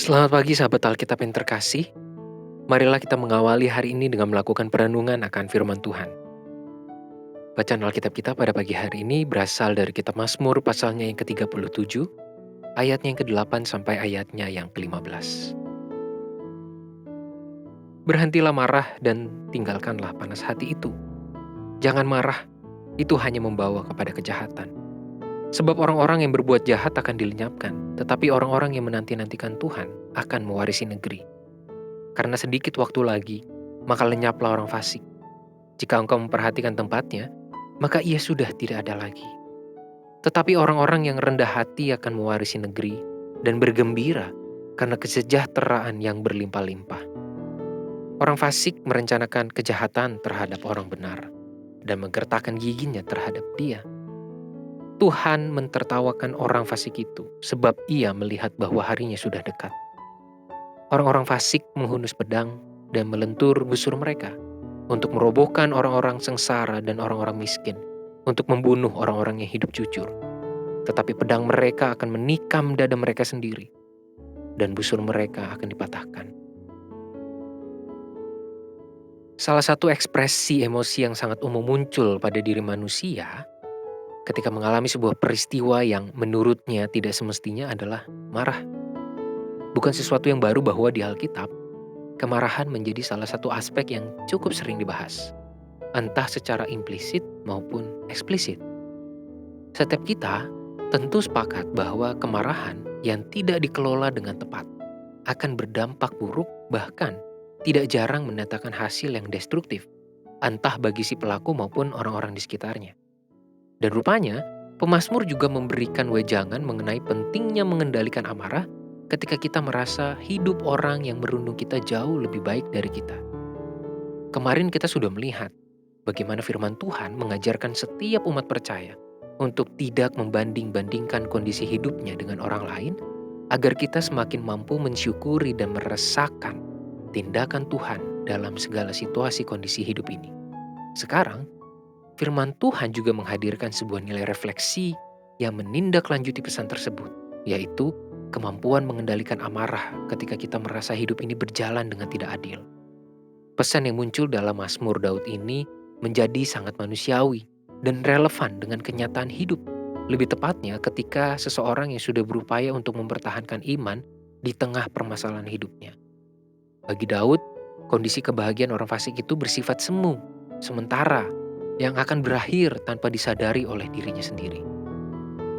Selamat pagi sahabat Alkitab yang terkasih. Marilah kita mengawali hari ini dengan melakukan perenungan akan firman Tuhan. Bacaan Alkitab kita pada pagi hari ini berasal dari kitab Mazmur pasalnya yang ke-37, ayatnya yang ke-8 sampai ayatnya yang ke-15. Berhentilah marah dan tinggalkanlah panas hati itu. Jangan marah, itu hanya membawa kepada kejahatan. Sebab orang-orang yang berbuat jahat akan dilenyapkan, tetapi orang-orang yang menanti-nantikan Tuhan akan mewarisi negeri. Karena sedikit waktu lagi, maka lenyaplah orang fasik. Jika engkau memperhatikan tempatnya, maka ia sudah tidak ada lagi. Tetapi orang-orang yang rendah hati akan mewarisi negeri dan bergembira karena kesejahteraan yang berlimpah-limpah. Orang fasik merencanakan kejahatan terhadap orang benar dan menggertakkan giginya terhadap dia. Tuhan mentertawakan orang fasik itu sebab ia melihat bahwa harinya sudah dekat. Orang-orang fasik menghunus pedang dan melentur busur mereka untuk merobohkan orang-orang sengsara dan orang-orang miskin, untuk membunuh orang-orang yang hidup jujur. Tetapi pedang mereka akan menikam dada mereka sendiri, dan busur mereka akan dipatahkan. Salah satu ekspresi emosi yang sangat umum muncul pada diri manusia ketika mengalami sebuah peristiwa yang menurutnya tidak semestinya adalah marah. Bukan sesuatu yang baru bahwa di Alkitab, kemarahan menjadi salah satu aspek yang cukup sering dibahas, entah secara implisit maupun eksplisit. Setiap kita tentu sepakat bahwa kemarahan yang tidak dikelola dengan tepat akan berdampak buruk, bahkan tidak jarang mendatangkan hasil yang destruktif, entah bagi si pelaku maupun orang-orang di sekitarnya. Dan rupanya, pemazmur juga memberikan wejangan mengenai pentingnya mengendalikan amarah ketika kita merasa hidup orang yang merundung kita jauh lebih baik dari kita. Kemarin kita sudah melihat bagaimana firman Tuhan mengajarkan setiap umat percaya untuk tidak membanding-bandingkan kondisi hidupnya dengan orang lain, agar kita semakin mampu mensyukuri dan merasakan tindakan Tuhan dalam segala situasi kondisi hidup ini. Sekarang, firman Tuhan juga menghadirkan sebuah nilai refleksi yang menindaklanjuti pesan tersebut, yaitu kemampuan mengendalikan amarah ketika kita merasa hidup ini berjalan dengan tidak adil. Pesan yang muncul dalam Mazmur Daud ini menjadi sangat manusiawi dan relevan dengan kenyataan hidup. Lebih tepatnya ketika seseorang yang sudah berupaya untuk mempertahankan iman di tengah permasalahan hidupnya. Bagi Daud, kondisi kebahagiaan orang fasik itu bersifat semu, sementara, yang akan berakhir tanpa disadari oleh dirinya sendiri.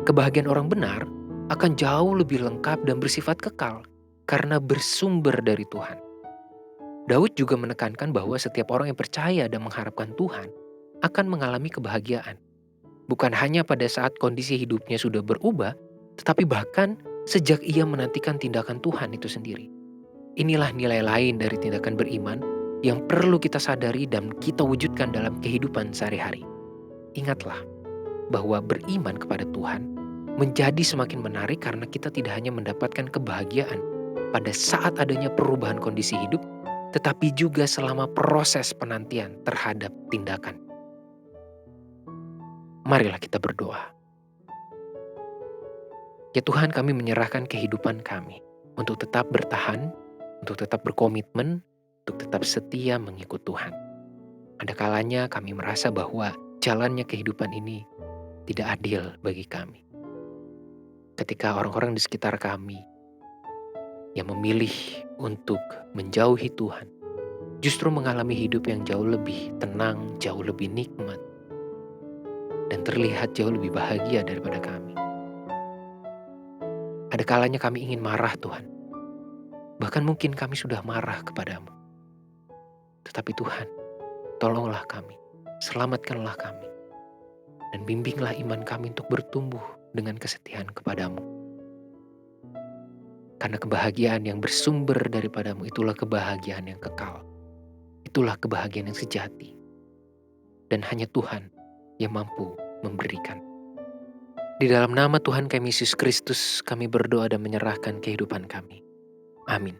Kebahagiaan orang benar akan jauh lebih lengkap dan bersifat kekal karena bersumber dari Tuhan. Daud juga menekankan bahwa setiap orang yang percaya dan mengharapkan Tuhan akan mengalami kebahagiaan. Bukan hanya pada saat kondisi hidupnya sudah berubah, tetapi bahkan sejak ia menantikan tindakan Tuhan itu sendiri. Inilah nilai lain dari tindakan beriman yang perlu kita sadari dan kita wujudkan dalam kehidupan sehari-hari. Ingatlah bahwa beriman kepada Tuhan menjadi semakin menarik karena kita tidak hanya mendapatkan kebahagiaan pada saat adanya perubahan kondisi hidup, tetapi juga selama proses penantian terhadap tindakan. Marilah kita berdoa. Ya Tuhan, kami menyerahkan kehidupan kami untuk tetap bertahan, untuk tetap berkomitmen, untuk tetap setia mengikut Tuhan. Ada kalanya kami merasa bahwa jalannya kehidupan ini tidak adil bagi kami. Ketika orang-orang di sekitar kami yang memilih untuk menjauhi Tuhan, justru mengalami hidup yang jauh lebih tenang, jauh lebih nikmat, dan terlihat jauh lebih bahagia daripada kami. Ada kalanya kami ingin marah Tuhan. Bahkan mungkin kami sudah marah kepadamu. Tetapi Tuhan, tolonglah kami, selamatkanlah kami, dan bimbinglah iman kami untuk bertumbuh dengan kesetiaan kepadamu. Karena kebahagiaan yang bersumber daripadamu itulah kebahagiaan yang kekal. Itulah kebahagiaan yang sejati. Dan hanya Tuhan yang mampu memberikan. Di dalam nama Tuhan kami Yesus Kristus, kami berdoa dan menyerahkan kehidupan kami. Amin.